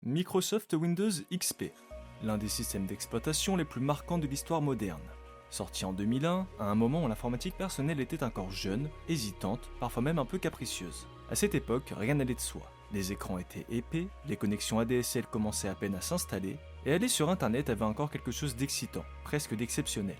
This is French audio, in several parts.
Microsoft Windows XP, l'un des systèmes d'exploitation les plus marquants de l'histoire moderne. Sorti en 2001, à un moment où l'informatique personnelle était encore jeune, hésitante, parfois même un peu capricieuse. À cette époque, rien n'allait de soi. Les écrans étaient épais, les connexions ADSL commençaient à peine à s'installer, et aller sur Internet avait encore quelque chose d'excitant, presque d'exceptionnel.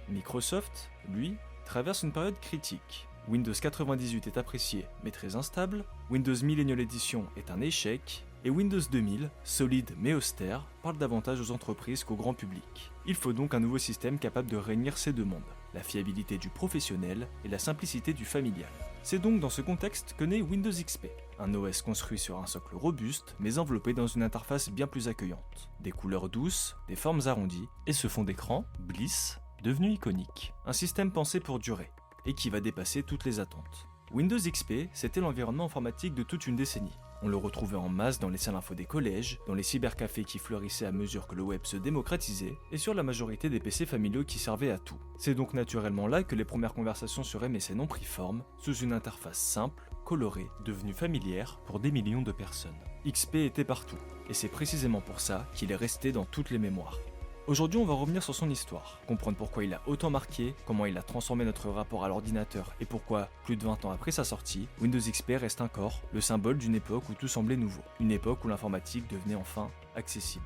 Microsoft, lui, traverse une période critique. Windows 98 est apprécié, mais très instable, Windows Millennial Edition est un échec, et Windows 2000, solide mais austère, parle davantage aux entreprises qu'au grand public. Il faut donc un nouveau système capable de réunir ces deux mondes, la fiabilité du professionnel et la simplicité du familial. C'est donc dans ce contexte que naît Windows XP, un OS construit sur un socle robuste, mais enveloppé dans une interface bien plus accueillante. Des couleurs douces, des formes arrondies, et ce fond d'écran, Bliss, devenu iconique. Un système pensé pour durer, et qui va dépasser toutes les attentes. Windows XP, c'était l'environnement informatique de toute une décennie. On le retrouvait en masse dans les salles info des collèges, dans les cybercafés qui fleurissaient à mesure que le web se démocratisait, et sur la majorité des PC familiaux qui servaient à tout. C'est donc naturellement là que les premières conversations sur MSN ont pris forme, sous une interface simple, colorée, devenue familière pour des millions de personnes. XP était partout, et c'est précisément pour ça qu'il est resté dans toutes les mémoires. Aujourd'hui, on va revenir sur son histoire, comprendre pourquoi il a autant marqué, comment il a transformé notre rapport à l'ordinateur et pourquoi, plus de 20 ans après sa sortie, Windows XP reste encore le symbole d'une époque où tout semblait nouveau, une époque où l'informatique devenait enfin accessible.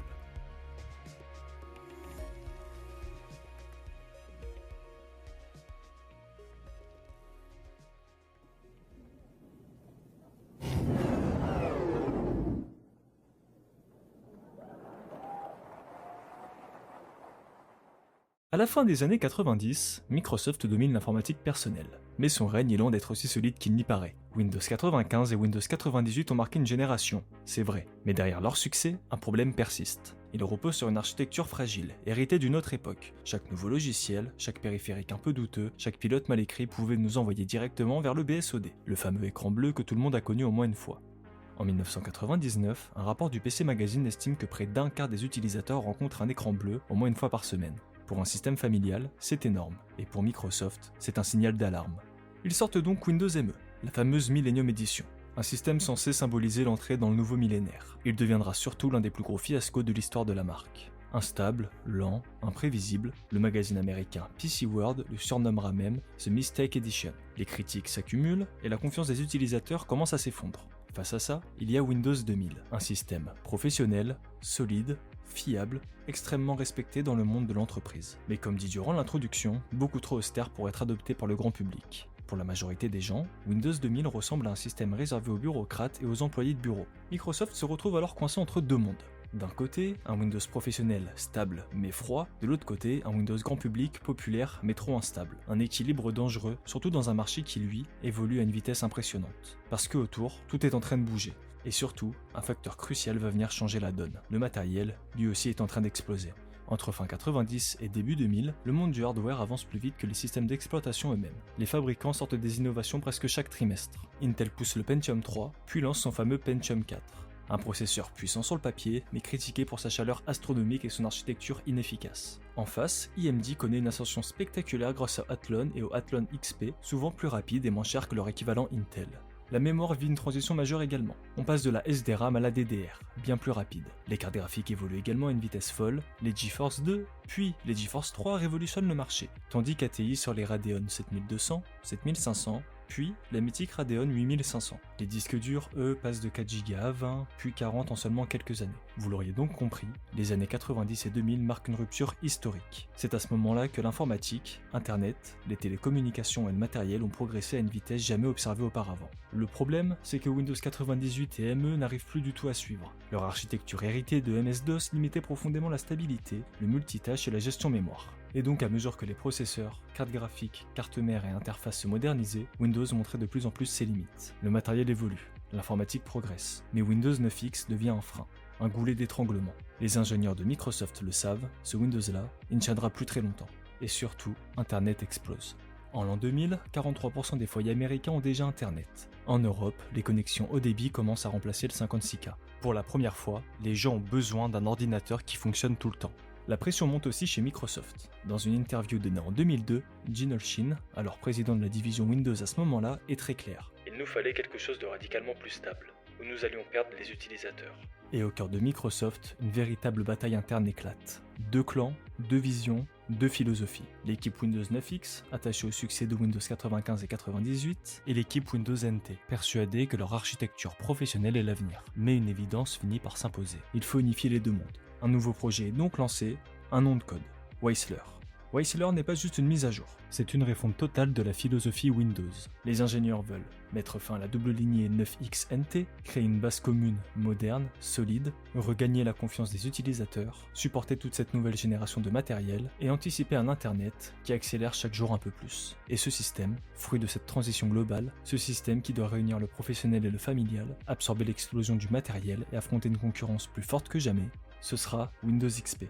À la fin des années 90, Microsoft domine l'informatique personnelle, mais son règne est loin d'être aussi solide qu'il n'y paraît. Windows 95 et Windows 98 ont marqué une génération, c'est vrai, mais derrière leur succès, un problème persiste. Il repose sur une architecture fragile, héritée d'une autre époque. Chaque nouveau logiciel, chaque périphérique un peu douteux, chaque pilote mal écrit pouvait nous envoyer directement vers le BSOD, le fameux écran bleu que tout le monde a connu au moins une fois. En 1999, un rapport du PC Magazine estime que près d'un quart des utilisateurs rencontrent un écran bleu au moins une fois par semaine. Pour un système familial, c'est énorme, et pour Microsoft, c'est un signal d'alarme. Ils sortent donc Windows ME, la fameuse Millennium Edition, un système censé symboliser l'entrée dans le nouveau millénaire. Il deviendra surtout l'un des plus gros fiascos de l'histoire de la marque. Instable, lent, imprévisible, le magazine américain PC World le surnommera même The Mistake Edition. Les critiques s'accumulent et la confiance des utilisateurs commence à s'effondrer. Face à ça, il y a Windows 2000, un système professionnel, solide, fiable, extrêmement respecté dans le monde de l'entreprise. Mais comme dit durant l'introduction, beaucoup trop austère pour être adopté par le grand public. Pour la majorité des gens, Windows 2000 ressemble à un système réservé aux bureaucrates et aux employés de bureau. Microsoft se retrouve alors coincé entre deux mondes. D'un côté, un Windows professionnel stable mais froid, de l'autre côté, un Windows grand public populaire mais trop instable. Un équilibre dangereux, surtout dans un marché qui, lui, évolue à une vitesse impressionnante. Parce que autour, tout est en train de bouger. Et surtout, un facteur crucial va venir changer la donne. Le matériel, lui aussi, est en train d'exploser. Entre fin 90 et début 2000, le monde du hardware avance plus vite que les systèmes d'exploitation eux-mêmes. Les fabricants sortent des innovations presque chaque trimestre. Intel pousse le Pentium 3, puis lance son fameux Pentium 4. Un processeur puissant sur le papier, mais critiqué pour sa chaleur astronomique et son architecture inefficace. En face, AMD connaît une ascension spectaculaire grâce au Athlon et au Athlon XP, souvent plus rapides et moins chers que leur équivalent Intel. La mémoire vit une transition majeure également. On passe de la SDRAM à la DDR, bien plus rapide. Les cartes graphiques évoluent également à une vitesse folle, les GeForce 2, puis les GeForce 3 révolutionnent le marché, tandis qu'ATI sur les Radeon 7200, 7500, puis la mythique Radeon 8500. Les disques durs, eux, passent de 4 Go à 20, puis 40 en seulement quelques années. Vous l'auriez donc compris, les années 90 et 2000 marquent une rupture historique. C'est à ce moment-là que l'informatique, Internet, les télécommunications et le matériel ont progressé à une vitesse jamais observée auparavant. Le problème, c'est que Windows 98 et ME n'arrivent plus du tout à suivre. Leur architecture héritée de MS-DOS limitait profondément la stabilité, le multitâche et la gestion mémoire. Et donc à mesure que les processeurs, cartes graphiques, cartes mères et interfaces se modernisaient, Windows montrait de plus en plus ses limites. Le matériel évolue, l'informatique progresse, mais Windows 9X devient un frein, un goulet d'étranglement. Les ingénieurs de Microsoft le savent, ce Windows-là, il ne tiendra plus très longtemps. Et surtout, Internet explose. En l'an 2000, 43% des foyers américains ont déjà Internet. En Europe, les connexions haut débit commencent à remplacer le 56K. Pour la première fois, les gens ont besoin d'un ordinateur qui fonctionne tout le temps. La pression monte aussi chez Microsoft. Dans une interview donnée en 2002, Gene Olshin, alors président de la division Windows à ce moment-là, est très clair. Il nous fallait quelque chose de radicalement plus stable. où nous allions perdre les utilisateurs. Et au cœur de Microsoft, une véritable bataille interne éclate. 2 clans, 2 visions, 2 philosophies. L'équipe Windows 9X, attachée au succès de Windows 95 et 98, et l'équipe Windows NT, persuadée que leur architecture professionnelle est l'avenir. Mais une évidence finit par s'imposer. Il faut unifier les deux mondes. Un nouveau projet est donc lancé, un nom de code, Weissler. Weissler n'est pas juste une mise à jour, c'est une refonte totale de la philosophie Windows. Les ingénieurs veulent mettre fin à la double lignée 9X NT, créer une base commune, moderne, solide, regagner la confiance des utilisateurs, supporter toute cette nouvelle génération de matériel et anticiper un Internet qui accélère chaque jour un peu plus. Et ce système, fruit de cette transition globale, ce système qui doit réunir le professionnel et le familial, absorber l'explosion du matériel et affronter une concurrence plus forte que jamais, ce sera Windows XP.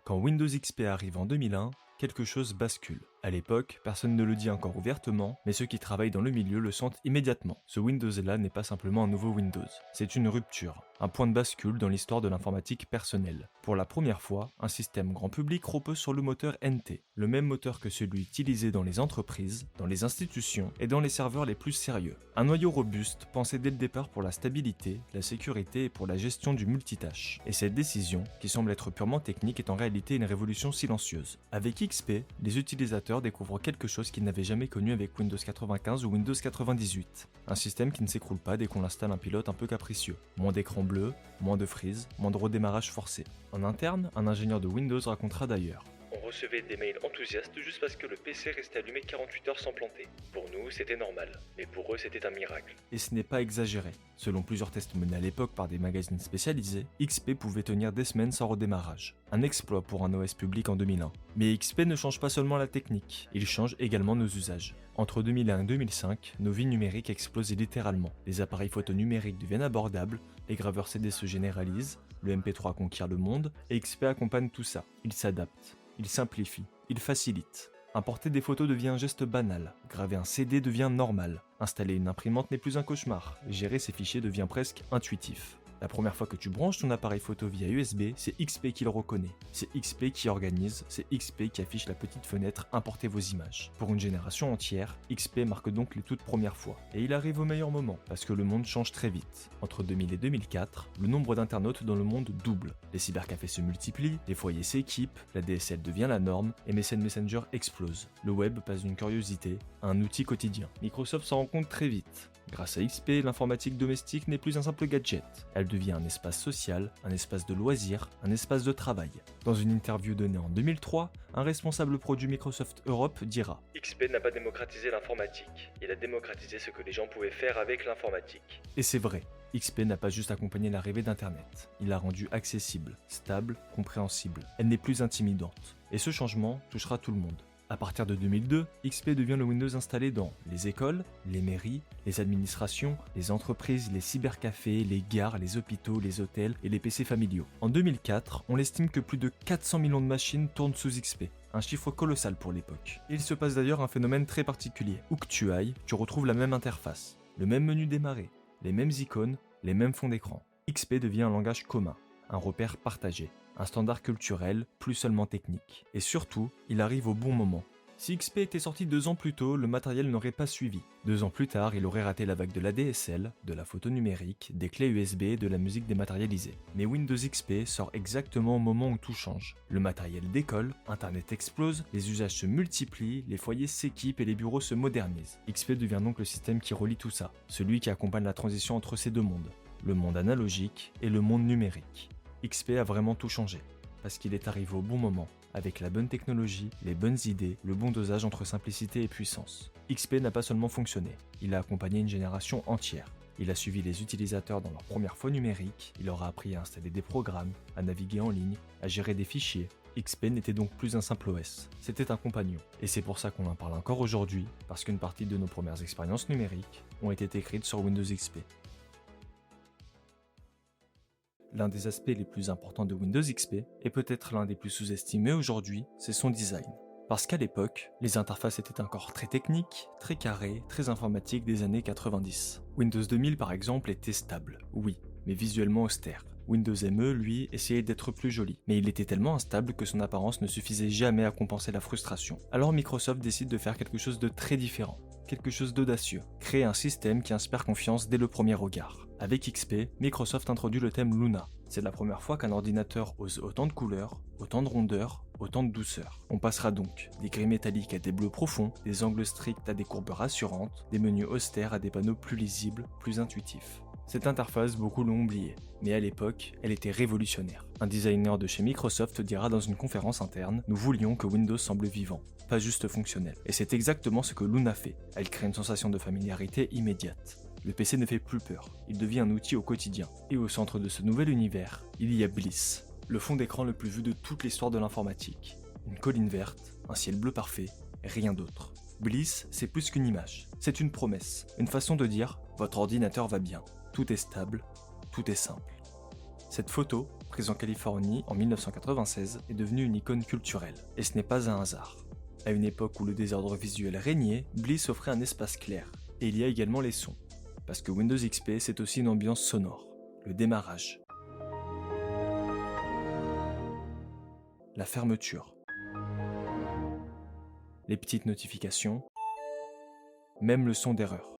Quand Windows XP arrive en 2001, quelque chose bascule. À l'époque, personne ne le dit encore ouvertement, mais ceux qui travaillent dans le milieu le sentent immédiatement. Ce Windows-là n'est pas simplement un nouveau Windows, c'est une rupture, un point de bascule dans l'histoire de l'informatique personnelle. Pour la première fois, un système grand public repose sur le moteur NT, le même moteur que celui utilisé dans les entreprises, dans les institutions et dans les serveurs les plus sérieux. Un noyau robuste pensé dès le départ pour la stabilité, la sécurité et pour la gestion du multitâche. Et cette décision, qui semble être purement technique, est en réalité une révolution silencieuse. Avec XP, les utilisateurs découvrent quelque chose qu'ils n'avaient jamais connu avec Windows 95 ou Windows 98. Un système qui ne s'écroule pas dès qu'on installe un pilote un peu capricieux. Moins d'écran bleu, moins de freeze, moins de redémarrage forcé. En interne, un ingénieur de Windows racontera d'ailleurs: on recevait des mails enthousiastes juste parce que le PC restait allumé 48 heures sans planter. Pour nous, c'était normal, mais pour eux, c'était un miracle. Et ce n'est pas exagéré. Selon plusieurs tests menés à l'époque par des magazines spécialisés, XP pouvait tenir des semaines sans redémarrage. Un exploit pour un OS public en 2001. Mais XP ne change pas seulement la technique, il change également nos usages. Entre 2001 et 2005, nos vies numériques explosent littéralement. Les appareils photo numériques deviennent abordables, les graveurs CD se généralisent, le MP3 conquiert le monde, et XP accompagne tout ça. Il s'adapte. Il simplifie, il facilite. Importer des photos devient un geste banal, graver un CD devient normal, installer une imprimante n'est plus un cauchemar, gérer ses fichiers devient presque intuitif. La première fois que tu branches ton appareil photo via USB, c'est XP qui le reconnaît. C'est XP qui organise, c'est XP qui affiche la petite fenêtre « Importez vos images ». Pour une génération entière, XP marque donc les toutes premières fois. Et il arrive au meilleur moment, parce que le monde change très vite. Entre 2000 et 2004, le nombre d'internautes dans le monde double. Les cybercafés se multiplient, les foyers s'équipent, la DSL devient la norme, et MSN Messenger explose. Le web passe d'une curiosité à un outil quotidien. Microsoft s'en rend compte très vite. Grâce à XP, l'informatique domestique n'est plus un simple gadget. Elle devient un espace social, un espace de loisirs, un espace de travail. Dans une interview donnée en 2003, un responsable produit Microsoft Europe dira: XP n'a pas démocratisé l'informatique, il a démocratisé ce que les gens pouvaient faire avec l'informatique. Et c'est vrai, XP n'a pas juste accompagné l'arrivée d'Internet, il l'a rendue accessible, stable, compréhensible. Elle n'est plus intimidante. Et ce changement touchera tout le monde. À partir de 2002, XP devient le Windows installé dans les écoles, les mairies, les administrations, les entreprises, les cybercafés, les gares, les hôpitaux, les hôtels et les PC familiaux. En 2004, on estime que plus de 400 millions de machines tournent sous XP. Un chiffre colossal pour l'époque. Il se passe d'ailleurs un phénomène très particulier. Où que tu ailles, tu retrouves la même interface, le même menu démarrer, les mêmes icônes, les mêmes fonds d'écran. XP devient un langage commun, un repère partagé. Un standard culturel, plus seulement technique. Et surtout, il arrive au bon moment. Si XP était sorti 2 ans plus tôt, le matériel n'aurait pas suivi. 2 ans plus tard, il aurait raté la vague de la DSL, de la photo numérique, des clés USB et de la musique dématérialisée. Mais Windows XP sort exactement au moment où tout change. Le matériel décolle, Internet explose, les usages se multiplient, les foyers s'équipent et les bureaux se modernisent. XP devient donc le système qui relie tout ça, celui qui accompagne la transition entre ces deux mondes, le monde analogique et le monde numérique. XP a vraiment tout changé, parce qu'il est arrivé au bon moment, avec la bonne technologie, les bonnes idées, le bon dosage entre simplicité et puissance. XP n'a pas seulement fonctionné, il a accompagné une génération entière. Il a suivi les utilisateurs dans leur première fois numérique, il leur a appris à installer des programmes, à naviguer en ligne, à gérer des fichiers. XP n'était donc plus un simple OS, c'était un compagnon. Et c'est pour ça qu'on en parle encore aujourd'hui, parce qu'une partie de nos premières expériences numériques ont été écrites sur Windows XP. L'un des aspects les plus importants de Windows XP, et peut-être l'un des plus sous-estimés aujourd'hui, c'est son design. Parce qu'à l'époque, les interfaces étaient encore très techniques, très carrées, très informatiques des années 90. Windows 2000 par exemple était stable, oui, mais visuellement austère. Windows ME, lui, essayait d'être plus joli, mais il était tellement instable que son apparence ne suffisait jamais à compenser la frustration. Alors Microsoft décide de faire quelque chose de très différent. quelque chose d'audacieux, créer un système qui inspire confiance dès le premier regard. Avec XP, Microsoft introduit le thème Luna. C'est la première fois qu'un ordinateur ose autant de couleurs, autant de rondeur, autant de douceur. On passera donc des gris métalliques à des bleus profonds, des angles stricts à des courbes rassurantes, des menus austères à des panneaux plus lisibles, plus intuitifs. Cette interface, beaucoup l'ont oubliée, mais à l'époque, elle était révolutionnaire. Un designer de chez Microsoft dira dans une conférence interne « Nous voulions que Windows semble vivant, pas juste fonctionnel ». Et c'est exactement ce que Luna fait. Elle crée une sensation de familiarité immédiate. Le PC ne fait plus peur, il devient un outil au quotidien. Et au centre de ce nouvel univers, il y a Bliss, le fond d'écran le plus vu de toute l'histoire de l'informatique. Une colline verte, un ciel bleu parfait, rien d'autre. Bliss, c'est plus qu'une image, c'est une promesse, une façon de dire « votre ordinateur va bien, tout est stable, tout est simple ». Cette photo, prise en Californie en 1996, est devenue une icône culturelle, et ce n'est pas un hasard. À une époque où le désordre visuel régnait, Bliss offrait un espace clair, et il y a également les sons. Parce que Windows XP, c'est aussi une ambiance sonore, le démarrage, la fermeture, les petites notifications, même le son d'erreur.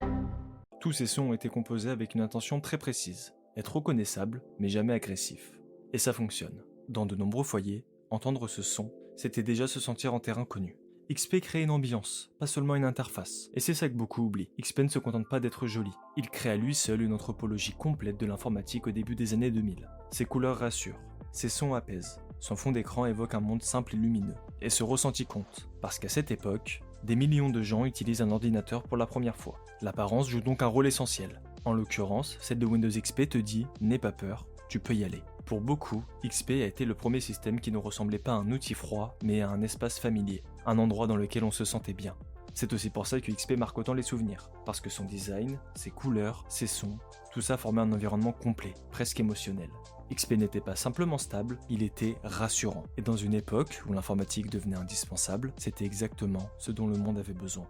Tous ces sons ont été composés avec une intention très précise, être reconnaissable mais jamais agressif. Et ça fonctionne. Dans de nombreux foyers, entendre ce son, c'était déjà se sentir en terrain connu. XP crée une ambiance, pas seulement une interface. Et c'est ça que beaucoup oublient. XP ne se contente pas d'être joli. Il crée à lui seul une anthropologie complète de l'informatique au début des années 2000. Ses couleurs rassurent, ses sons apaisent, son fond d'écran évoque un monde simple et lumineux. Et ce ressenti compte, parce qu'à cette époque, des millions de gens utilisent un ordinateur pour la première fois. L'apparence joue donc un rôle essentiel. En l'occurrence, celle de Windows XP te dit « N'aie pas peur, tu peux y aller ». Pour beaucoup, XP a été le premier système qui ne ressemblait pas à un outil froid, mais à un espace familier, un endroit dans lequel on se sentait bien. C'est aussi pour ça que XP marque autant les souvenirs, parce que son design, ses couleurs, ses sons, tout ça formait un environnement complet, presque émotionnel. XP n'était pas simplement stable, il était rassurant. Et dans une époque où l'informatique devenait indispensable, c'était exactement ce dont le monde avait besoin.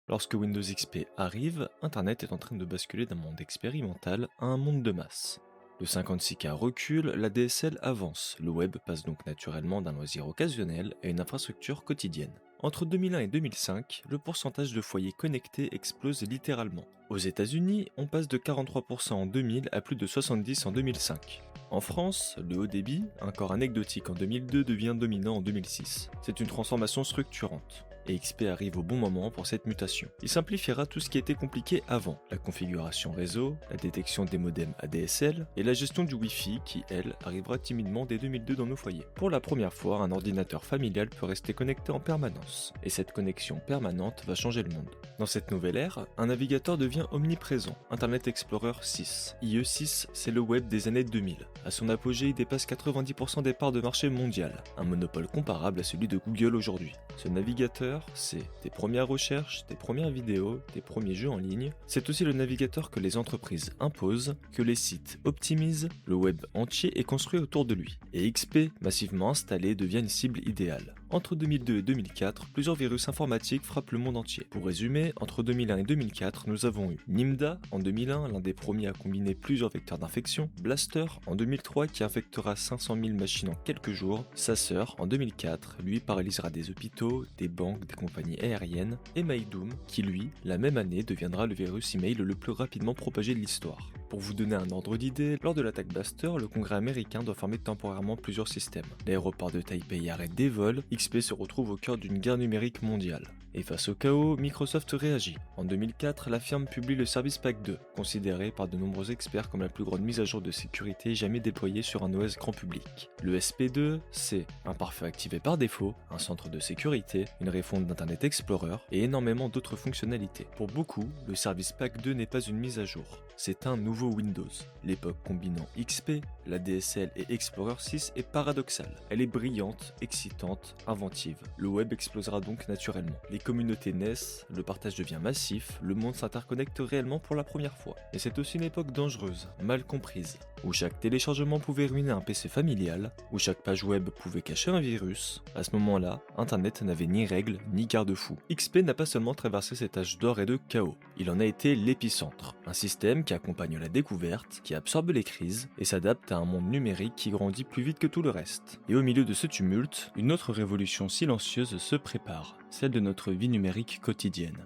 Lorsque Windows XP arrive, Internet est en train de basculer d'un monde expérimental à un monde de masse. Le 56K recule, la DSL avance, le web passe donc naturellement d'un loisir occasionnel à une infrastructure quotidienne. Entre 2001 et 2005, le pourcentage de foyers connectés explose littéralement. Aux États-Unis, on passe de 43% en 2000 à plus de 70% en 2005. En France, le haut débit, encore anecdotique en 2002, devient dominant en 2006. C'est une transformation structurante. Et XP arrive au bon moment pour cette mutation. Il simplifiera tout ce qui était compliqué avant, la configuration réseau, la détection des modems ADSL et la gestion du Wi-Fi qui, elle, arrivera timidement dès 2002 dans nos foyers. Pour la première fois, un ordinateur familial peut rester connecté en permanence, et cette connexion permanente va changer le monde. Dans cette nouvelle ère, un navigateur devient omniprésent, Internet Explorer 6. IE6, c'est le web des années 2000. À son apogée, il dépasse 90% des parts de marché mondial, un monopole comparable à celui de Google aujourd'hui. Ce navigateur, c'est tes premières recherches, tes premières vidéos, tes premiers jeux en ligne. C'est aussi le navigateur que les entreprises imposent, que les sites optimisent, le web entier est construit autour de lui. Et XP, massivement installé, devient une cible idéale. Entre 2002 et 2004, plusieurs virus informatiques frappent le monde entier. Pour résumer, entre 2001 et 2004, nous avons eu Nimda en 2001, l'un des premiers à combiner plusieurs vecteurs d'infection, Blaster en 2003 qui infectera 500 000 machines en quelques jours, Sasser en 2004, lui paralysera des hôpitaux, des banques, des compagnies aériennes, et MyDoom qui lui, la même année, deviendra le virus email le plus rapidement propagé de l'histoire. Pour vous donner un ordre d'idée, lors de l'attaque Blaster, le Congrès américain doit fermer temporairement plusieurs systèmes. L'aéroport de Taipei arrête des vols, XP se retrouve au cœur d'une guerre numérique mondiale. Et face au chaos, Microsoft réagit. En 2004, la firme publie le Service Pack 2, considéré par de nombreux experts comme la plus grande mise à jour de sécurité jamais déployée sur un OS grand public. Le SP2, c'est un pare-feu activé par défaut, un centre de sécurité, une refonte d'Internet Explorer et énormément d'autres fonctionnalités. Pour beaucoup, le Service Pack 2 n'est pas une mise à jour, c'est un nouveau Windows. L'époque combinant XP, la DSL et Explorer 6 est paradoxale. Elle est brillante, excitante, inventive. Le web explosera donc naturellement. Les communautés naissent, le partage devient massif, le monde s'interconnecte réellement pour la première fois. Et c'est aussi une époque dangereuse, mal comprise, où chaque téléchargement pouvait ruiner un PC familial, où chaque page web pouvait cacher un virus. À ce moment-là, Internet n'avait ni règles ni garde-fous. XP n'a pas seulement traversé cet âge d'or et de chaos, il en a été l'épicentre, un système qui accompagne la découverte, qui absorbe les crises et s'adapte à un monde numérique qui grandit plus vite que tout le reste. Et au milieu de ce tumulte, une autre révolution silencieuse se prépare. celle de notre vie numérique quotidienne.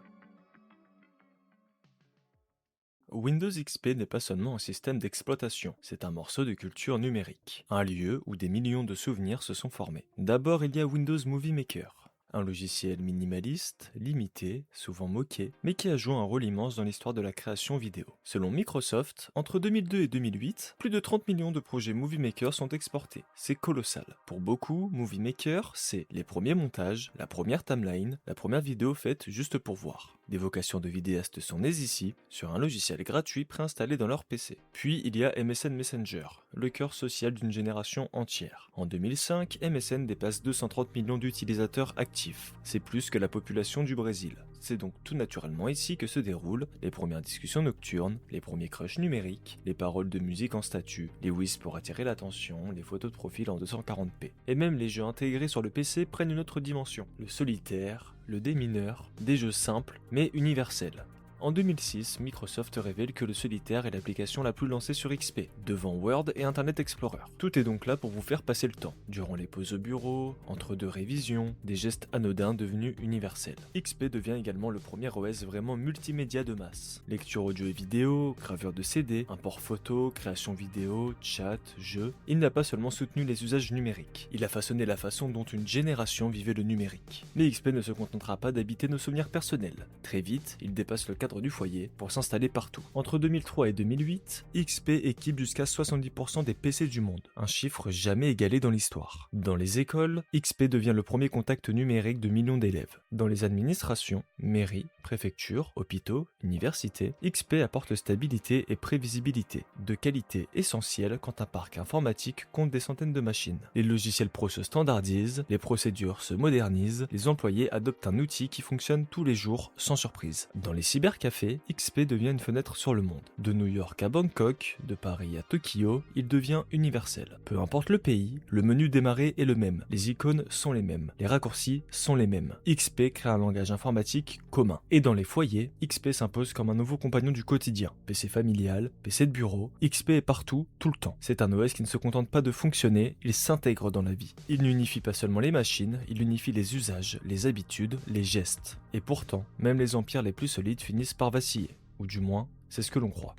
Windows XP n'est pas seulement un système d'exploitation, c'est un morceau de culture numérique, un lieu où des millions de souvenirs se sont formés. D'abord, il y a Windows Movie Maker. Un logiciel minimaliste, limité, souvent moqué, mais qui a joué un rôle immense dans l'histoire de la création vidéo. Selon Microsoft, entre 2002 et 2008, plus de 30 millions de projets Movie Maker sont exportés. C'est colossal. Pour beaucoup, Movie Maker, c'est les premiers montages, la première timeline, la première vidéo faite juste pour voir. Des vocations de vidéastes sont nées ici, sur un logiciel gratuit préinstallé dans leur PC. Puis il y a MSN Messenger, le cœur social d'une génération entière. En 2005, MSN dépasse 230 millions d'utilisateurs actifs. C'est plus que la population du Brésil. C'est donc tout naturellement ici que se déroulent les premières discussions nocturnes, les premiers crushs numériques, les paroles de musique en statut, les whiz pour attirer l'attention, les photos de profil en 240p. Et même les jeux intégrés sur le PC prennent une autre dimension. Le solitaire, le démineur, des jeux simples mais universels. En 2006, Microsoft révèle que le solitaire est l'application la plus lancée sur XP, devant Word et Internet Explorer. Tout est donc là pour vous faire passer le temps, durant les pauses au bureau, entre deux révisions, des gestes anodins devenus universels. XP devient également le premier OS vraiment multimédia de masse. Lecture audio et vidéo, gravure de CD, import photo, création vidéo, chat, jeux. Il n'a pas seulement soutenu les usages numériques, il a façonné la façon dont une génération vivait le numérique. Mais XP ne se contentera pas d'habiter nos souvenirs personnels. Très vite, il dépasse le cadre du foyer pour s'installer partout. Entre 2003 et 2008, XP équipe jusqu'à 70% des PC du monde, un chiffre jamais égalé dans l'histoire. Dans les écoles, XP devient le premier contact numérique de millions d'élèves. Dans les administrations, mairies, préfectures, hôpitaux, universités, XP apporte stabilité et prévisibilité, de qualité essentielle quand un parc informatique compte des centaines de machines. Les logiciels pro se standardisent, les procédures se modernisent, les employés adoptent un outil qui fonctionne tous les jours sans surprise. Dans les cybercafés, XP devient une fenêtre sur le monde. De New York à Bangkok, de Paris à Tokyo, il devient universel. Peu importe le pays, le menu démarrer est le même, les icônes sont les mêmes, les raccourcis sont les mêmes. XP crée un langage informatique commun. Et dans les foyers, XP s'impose comme un nouveau compagnon du quotidien. PC familial, PC de bureau, XP est partout, tout le temps. C'est un OS qui ne se contente pas de fonctionner, il s'intègre dans la vie. Il n'unifie pas seulement les machines, il unifie les usages, les habitudes, les gestes. Et pourtant, même les empires les plus solides finissent par vaciller, ou du moins, c'est ce que l'on croit.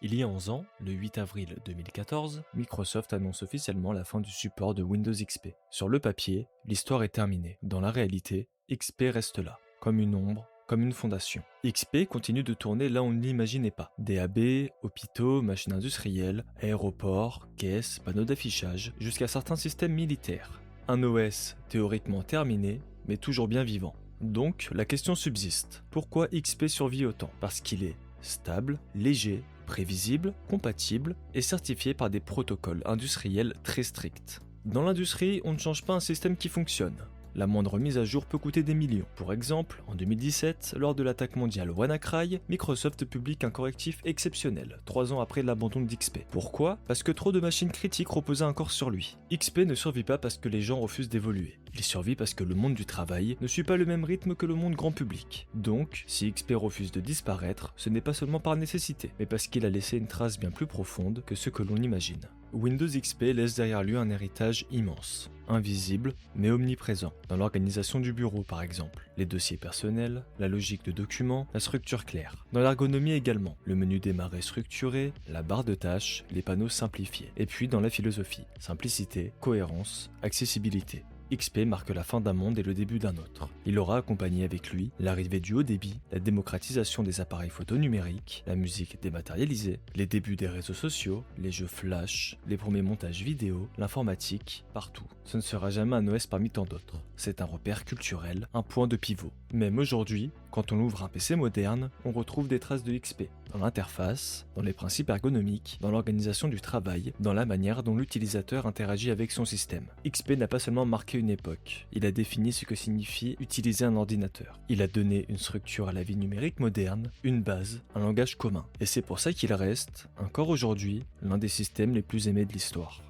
Il y a 11 ans, le 8 avril 2014, Microsoft annonce officiellement la fin du support de Windows XP. Sur le papier, l'histoire est terminée. Dans la réalité, XP reste là, comme une ombre, comme une fondation. XP continue de tourner là où on ne l'imaginait pas. DAB, hôpitaux, machines industrielles, aéroports, caisses, panneaux d'affichage, jusqu'à certains systèmes militaires. Un OS théoriquement terminé, mais toujours bien vivant. Donc, la question subsiste. Pourquoi XP survit autant? Parce qu'il est stable, léger, prévisible, compatible et certifié par des protocoles industriels très stricts. Dans l'industrie, on ne change pas un système qui fonctionne. La moindre mise à jour peut coûter des millions. Pour exemple, en 2017, lors de l'attaque mondiale WannaCry, Microsoft publie un correctif exceptionnel, 3 ans après l'abandon d'XP. Pourquoi? Parce que trop de machines critiques reposaient encore sur lui. XP ne survit pas parce que les gens refusent d'évoluer. Il survit parce que le monde du travail ne suit pas le même rythme que le monde grand public. Donc, si XP refuse de disparaître, ce n'est pas seulement par nécessité, mais parce qu'il a laissé une trace bien plus profonde que ce que l'on imagine. Windows XP laisse derrière lui un héritage immense, invisible mais omniprésent, dans l'organisation du bureau par exemple, les dossiers personnels, la logique de documents, la structure claire. Dans l'ergonomie également, le menu démarrer structuré, la barre de tâches, les panneaux simplifiés. Et puis dans la philosophie, simplicité, cohérence, accessibilité. XP marque la fin d'un monde et le début d'un autre. Il aura accompagné avec lui l'arrivée du haut débit, la démocratisation des appareils photo numériques, la musique dématérialisée, les débuts des réseaux sociaux, les jeux flash, les premiers montages vidéo, l'informatique, partout. Ce ne sera jamais un OS parmi tant d'autres. C'est un repère culturel, un point de pivot. Même aujourd'hui, quand on ouvre un PC moderne, on retrouve des traces de XP, dans l'interface, dans les principes ergonomiques, dans l'organisation du travail, dans la manière dont l'utilisateur interagit avec son système. XP n'a pas seulement marqué une époque, il a défini ce que signifie utiliser un ordinateur. Il a donné une structure à la vie numérique moderne, une base, un langage commun. Et c'est pour ça qu'il reste, encore aujourd'hui, l'un des systèmes les plus aimés de l'histoire.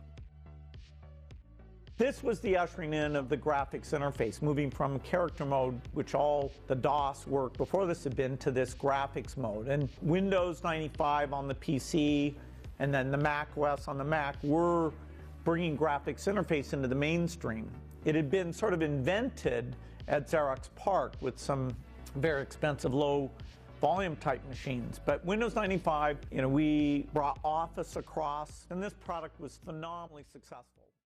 This was the ushering in of the graphics interface, moving from character mode, which all the DOS work before this had been, to this graphics mode. And Windows 95 on the PC and then the Mac OS on the Mac were bringing graphics interface into the mainstream. It had been sort of invented at Xerox PARC with some very expensive low volume type machines. But Windows 95, we brought Office across, and this product was phenomenally successful.